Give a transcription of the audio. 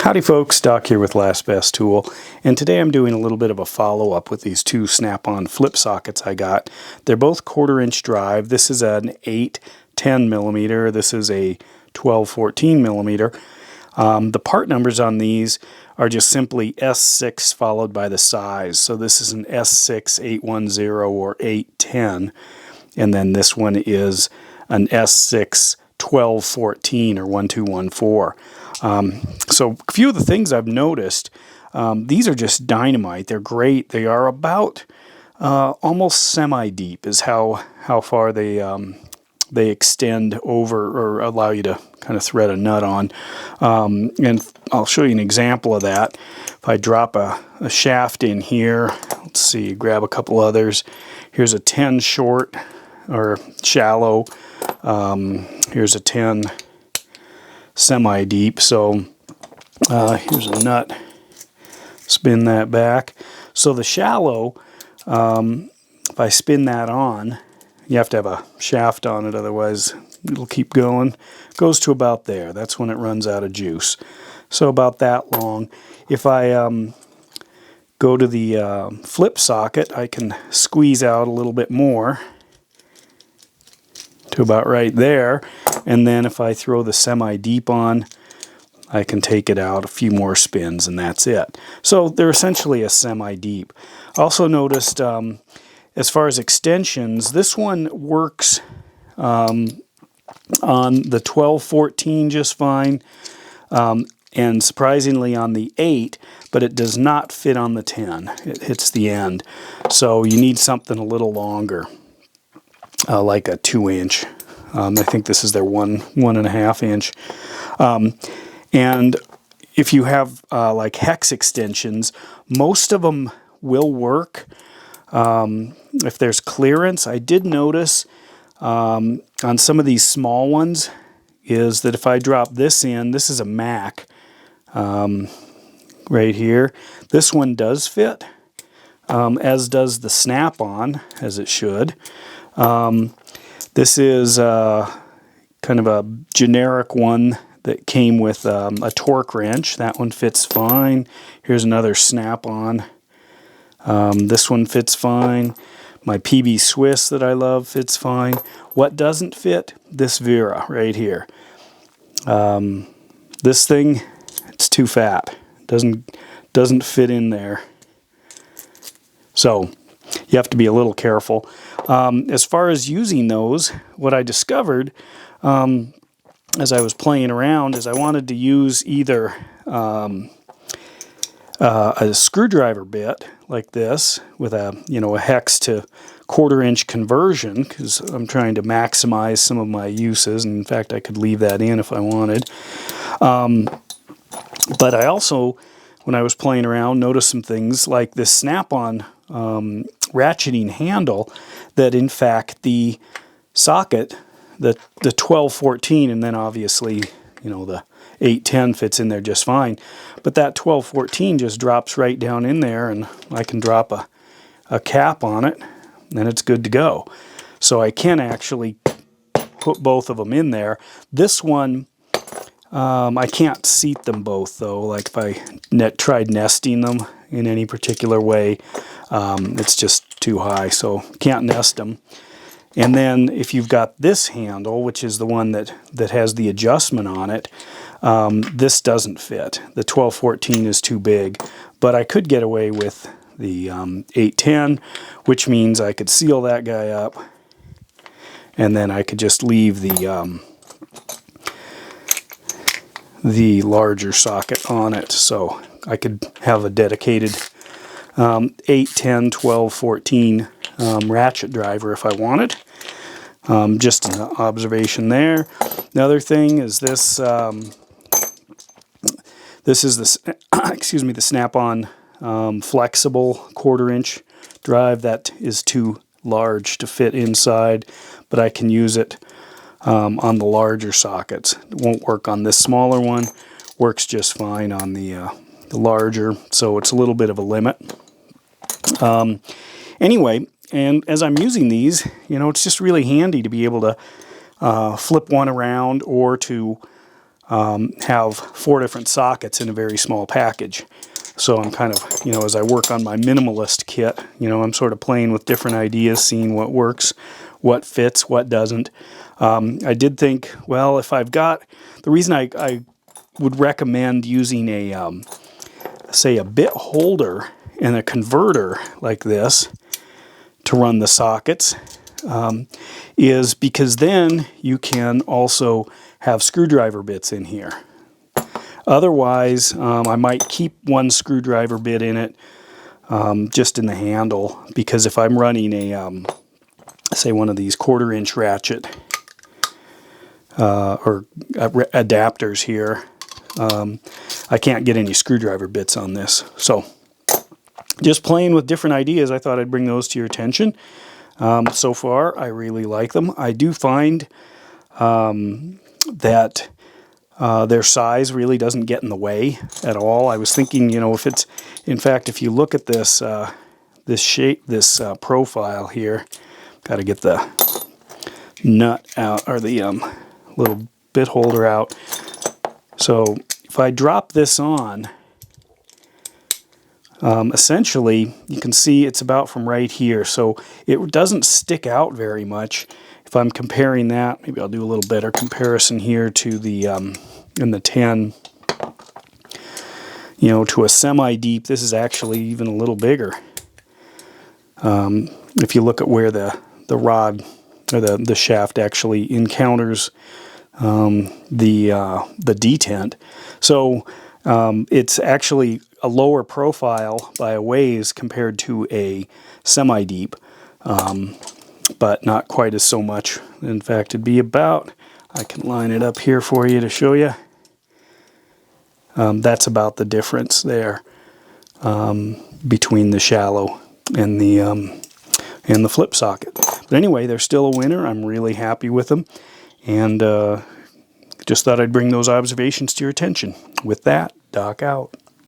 Howdy folks, Doc here with Last Best Tool, and today I'm doing a little bit of a follow-up with these two snap-on flip sockets I got. They're both 1/4" drive. This is an 8-10mm, this is a 12-14mm. The part numbers on these are just simply S6 followed by the size. So this is an S6 810 or 810, and then this one is an S6 12-14 or 1214. So a few of the things I've noticed, these are just dynamite. They're great. They are about almost semi-deep is how far they extend over or allow you to kind of thread a nut on. And I'll show you an example of that. If I drop a shaft in here, let's see, grab a couple others. Here's a 10 short or shallow. Here's a 10 semi-deep. So here's a nut. Spin that back. So the shallow, if I spin that on, you have to have a shaft on it, otherwise it'll keep going. Goes to about there. That's when it runs out of juice. So about that long. If I go to the flip socket, I can squeeze out a little bit more to about right there. And then if I throw the semi-deep on, I can take it out a few more spins and that's it. So they're essentially a semi-deep. Also noticed as far as extensions, this one works on the 12-14 just fine, and surprisingly on the 8, but it does not fit on the 10. It hits the end. So you need something a little longer, like a 2-inch. I think this is their 1.5 inch. And if you have like hex extensions, most of them will work. If there's clearance, I did notice on some of these small ones is that if I drop this in, this is a Mac right here. This one does fit, as does the snap-on, as it should. This is kind of a generic one that came with a torque wrench. That one fits fine. Here's another snap-on. This one fits fine. My PB Swiss that I love fits fine. What doesn't fit? This Vera right here. This thing, it's too fat. Doesn't fit in there. So you have to be a little careful. As far as using those, what I discovered as I was playing around is I wanted to use either a screwdriver bit like this with a hex to 1/4 inch conversion, because I'm trying to maximize some of my uses, and in fact I could leave that in if I wanted. But I also, when I was playing around, noticed some things like this snap-on ratcheting handle, that in fact the socket, the 12-14, and then obviously the 8-10 fits in there just fine, but that 12-14 just drops right down in there, and I can drop a cap on it and it's good to go. So I can actually put both of them in there. This one, I can't seat them both though. Like if I tried nesting them in any particular way, it's just too high, so can't nest them. And then if you've got this handle, which is the one that has the adjustment on it, this doesn't fit. The 12-14 is too big, but I could get away with the 8-10, which means I could seal that guy up, and then I could just leave the larger socket on it. So I could have a dedicated 8-10, 12-14 ratchet driver if I wanted. Just an observation there. Another thing is this. This is the the snap-on flexible 1/4 inch drive. That is too large to fit inside, but I can use it on the larger sockets. It won't work on this smaller one. Works just fine on the larger. So it's a little bit of a limit. Anyway. And as I'm using these, it's just really handy to be able to flip one around, or to have 4 different sockets in a very small package. So I'm kind of, you know, as I work on my minimalist kit, you know, I'm sort of playing with different ideas, seeing what works, what fits, what doesn't. I did think, well, if I've got, the reason I would recommend using a, say, a bit holder and a converter like this to run the sockets is because then you can also have screwdriver bits in here. Otherwise, I might keep one screwdriver bit in it, just in the handle, because if I'm running a, say, one of these 1/4 inch ratchet or adapters here, I can't get any screwdriver bits on this. So, just playing with different ideas, I thought I'd bring those to your attention. So far, I really like them. I do find that their size really doesn't get in the way at all. I was thinking, you know, if it's, in fact, if you look at this, this shape, this profile here, got to get the nut out, or the little bit holder out. So if I drop this on, essentially you can see it's about from right here, so it doesn't stick out very much. If I'm comparing that, maybe I'll do a little better comparison here to the in the 10, you know, to a semi-deep. This is actually even a little bigger. If you look at where the rod or the shaft actually encounters the detent, so it's actually a lower profile by a ways compared to a semi-deep, but not quite as so much. In fact, it'd be about, I can line it up here for you to show you. That's about the difference there between the shallow and the flip socket. But anyway, they're still a winner. I'm really happy with them, and just thought I'd bring those observations to your attention. With that, Doc out.